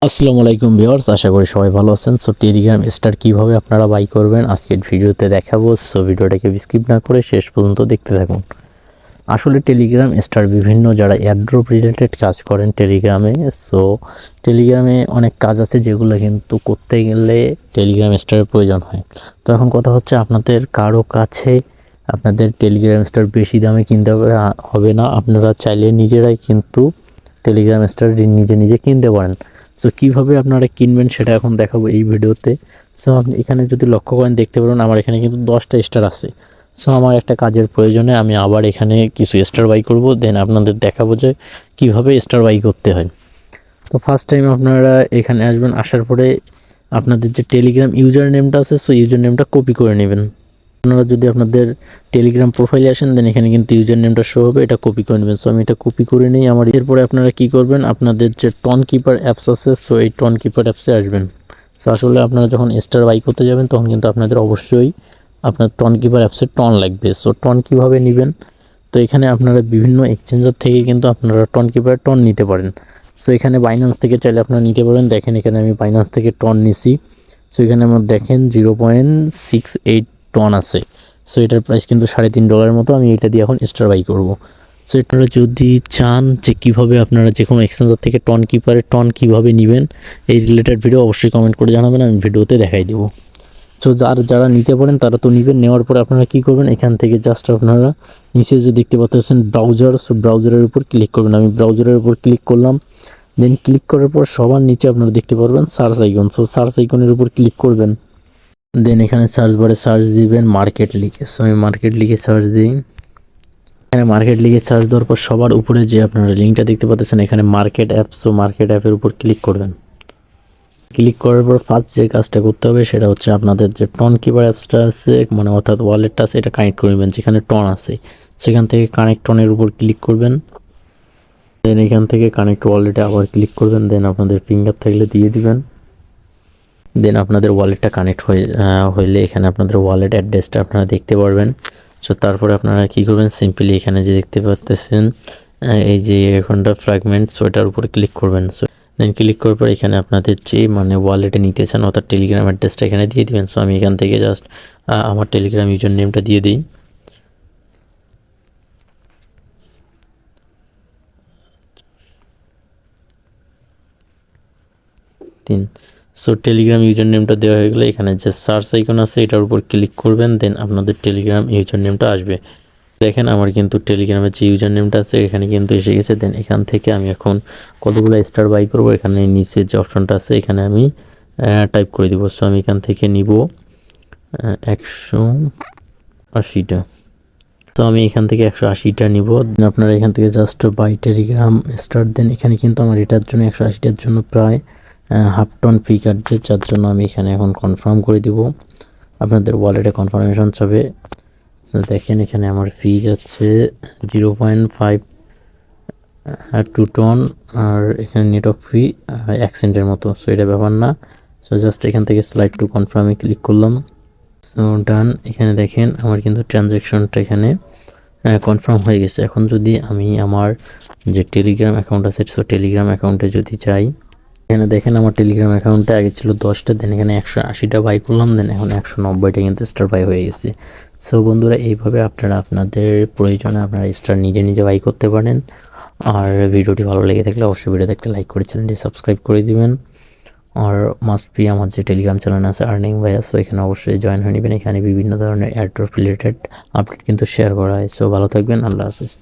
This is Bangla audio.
আসসালামু আলাইকুম ভিউয়ার্স, আশা করি সবাই ভালো আছেন। সো টেলিগ্রাম স্টার কীভাবে আপনারা বাই করবেন আজকের ভিডিওতে দেখাবো। সো ভিডিওটাকে স্কিপ না করে শেষ পর্যন্ত দেখতে থাকুন। আসলে টেলিগ্রাম স্টার বিভিন্ন যারা এয়ারড্রপ রিলেটেড কাজ করেন টেলিগ্রামে, সো টেলিগ্রামে অনেক কাজ আছে যেগুলো কিন্তু করতে গেলে টেলিগ্রাম স্টারের প্রয়োজন হয়। তো এখন কথা হচ্ছে আপনাদের কারো কাছে আপনাদের টেলিগ্রাম স্টার বেশি দামে কিনতে হবে না, আপনারা চাইলে নিজেরাই কিন্তু টেলিগ্রাম স্টার নিজে নিজে কিনতে পারেন। সো কীভাবে আপনারা কিনবেন সেটা এখন দেখাবো এই ভিডিওতে। সো আপনি এখানে যদি লক্ষ্য করেন দেখতে পারেন আমার এখানে কিন্তু 10টা স্টার আছে। সো আমার একটা কাজের প্রয়োজনে আমি আবার এখানে কিছু স্টার বাই করব, দেন আপনাদের দেখাবো যে কীভাবে স্টার বাই করতে হয়। তো ফার্স্ট টাইম আপনারা এখানে আসবেন, আসার পরে আপনাদের যে টেলিগ্রাম ইউজার নেমটা আছে সো ইউজার নেমটা কপি করে নেবেন। আপনারা যদি আপনাদের টেলিগ্রাম প্রোফাইলে আসেন দেন এখানে কিন্তু ইউজার নেমটা শো হবে, এটা কপি করে নেবেন। সো আমি এটা কপি করে নিই আমার। এরপরে আপনারা কি করবেন, আপনাদের যে টন কিপার অ্যাপস আছে সো এই টন কিপার অ্যাপসে আসবেন। সো আসলে আপনারা যখন স্টার বাই করতে যাবেন তখন কিন্তু আপনাদের অবশ্যই আপনার টন কিপার অ্যাপসে টন লাগবে। সো টন কীভাবে নেবেন, তো এখানে আপনারা বিভিন্ন এক্সচেঞ্জার থেকে কিন্তু আপনারা টন কিপার টন নিতে পারেন। সো এখানে বাইন্যান্স থেকে চাইলে আপনারা নিতে পারেন। দেখেন এখানে আমি বাইন্যান্স থেকে টন নিছি। সো এখানে আমার দেখেন 0.68 টন আছে। সো এটার প্রাইস কিন্তু $3.5 মতো। আমি এটা দিয়ে এখন স্টার বাই করব। সো আপনারা যদি চান যে কীভাবে আপনারা যে কোনো এক্সচেঞ্জার থেকে টন কিপারের টন কীভাবে নেবেন এই রিলেটেড ভিডিও অবশ্যই কমেন্ট করে জানাবেন, আমি ভিডিওতে দেখাই দেবো। সো যারা নিতে পারেন তারা তো নেবেন। নেওয়ার পরে আপনারা কী করবেন, এখান থেকে জাস্ট আপনারা নিচে যে দেখতে পাচ্ছেন ব্রাউজার, সো ব্রাউজারের উপর ক্লিক করবেন। আমি ব্রাউজারের উপর ক্লিক করলাম। দেন ক্লিক করার পর সবার নিচে আপনারা দেখতে পারবেন সার্চ আইকন। সো সার্চ আইকনের উপর ক্লিক করবেন। দেন এখানে সার্চ বারে সার্চ দিবেন মার্কেট লিখে। সো আমি মার্কেট লিখে সার্চ দিই। এখানে মার্কেট লিখে সার্চ দেওয়ার পর সবার উপরে যে আপনারা লিঙ্কটা দেখতে পাচ্ছেন এখানে মার্কেট অ্যাপ, সো মার্কেট অ্যাপের উপর ক্লিক করবেন। ক্লিক করার পর ফার্স্ট যে কাজটা করতে হবে সেটা হচ্ছে আপনাদের যে টন কিপার অ্যাপসটা আছে মানে অর্থাৎ ওয়ালেটটা আছে এটা কানেক্ট করে নেবেন। যেখানে টন আছে সেখান থেকে কানেক্ট টনের উপর ক্লিক করবেন। দেন এখান থেকে কানেক্ট ওয়ালেটে আবার ক্লিক করবেন। দেন আপনাদের ফিঙ্গার থাকলে দিয়ে দিবেন। দেন আপনাদের ওয়ালেটটা কানেক্ট হইলে এখানে আপনাদের ওয়ালেট অ্যাড্রেসটা আপনারা দেখতে পারবেন। সো তারপরে আপনারা কী করবেন, সিম্পলি এখানে যে দেখতে পাচ্ছেন এই যে এখানটা ফ্র্যাগমেন্ট, সো এটার উপরে ক্লিক করবেন। সো দেন ক্লিক করার পর এখানে আপনাদের যে মানে ওয়ালেটে নিতে চান অর্থাৎ টেলিগ্রাম অ্যাড্রেসটা এখানে দিয়ে দিবেন। সো আমি এখান থেকে জাস্ট আমার টেলিগ্রাম ইউজার নেমটা দিয়ে দিই। সো টেলিগ্রাম ইউজার নেমটা দেওয়া হয়ে গেলে এখানে যে সার্চ আইকন আছে এটার উপর ক্লিক করবেন। দেন আপনাদের টেলিগ্রাম ইউজার নেমটা আসবে। দেখেন আমার কিন্তু টেলিগ্রামের যে ইউজার নেমটা আছে এখানে কিন্তু এসে গেছে। দেন এখান থেকে আমি এখন কতগুলো স্টার বাই করব এখানে নিচে যে অপশনটা আছে এখানে আমি টাইপ করে দিব। সো আমি এখান থেকে নিব 180টা। তো আমি এখান থেকে 180টা নিব। আপনারা এখান থেকে জাস্ট বাই টেলিগ্রাম স্টার দেন এখানে কিন্তু আমার এটার জন্য 180টার জন্য প্রায় হাফ টন ফি কাটবে, যার জন্য আমি এখানে এখন কনফার্ম করে দিব। আপনাদের ওয়ালেটে কনফার্মেশন চাবে। দেখেন এখানে আমার ফি যাচ্ছে 0.52 টন আর এখানে নেটওয়ার্ক ফি 1 সেন্টের মতো। সো এটা ব্যাপার না। সো জাস্ট এখান থেকে স্লাইড টু কনফার্মে ক্লিক করলাম। সো ডান। এখানে দেখেন আমার কিন্তু ট্রানজ্যাকশনটা এখানে কনফার্ম হয়ে গেছে। এখন যদি আমি আমার যে টেলিগ্রাম অ্যাকাউন্ট আছে সো টেলিগ্রাম অ্যাকাউন্টে যদি যাই এখানে দেখেন আমার টেলিগ্রাম অ্যাকাউন্টে আগে ছিল 10টা, দেন এখানে 180টা বাই করলাম, দেন এখন 190টা কিন্তু স্টার বাই হয়ে গেছে। সো বন্ধুরা এইভাবে আপনারা আপনাদের প্রয়োজনে আপনারা স্টার নিজে নিজে বাই করতে পারেন। আর ভিডিওটি ভালো লেগে থাকলে অবশ্যই ভিডিওতে একটা লাইক করে চ্যানেলটি সাবস্ক্রাইব করে দিবেন। আর মাস্ট বি আমার যে টেলিগ্রাম চ্যানেল আছে আর্নিং ভাইয়া, সো এখানে অবশ্যই জয়েন হয়ে নেবেন। এখানে বিভিন্ন ধরনের এয়ারড্রপ রিলেটেড আপডেট কিন্তু শেয়ার করা হয়। সো ভালো থাকবেন, আল্লাহ হাফিজ।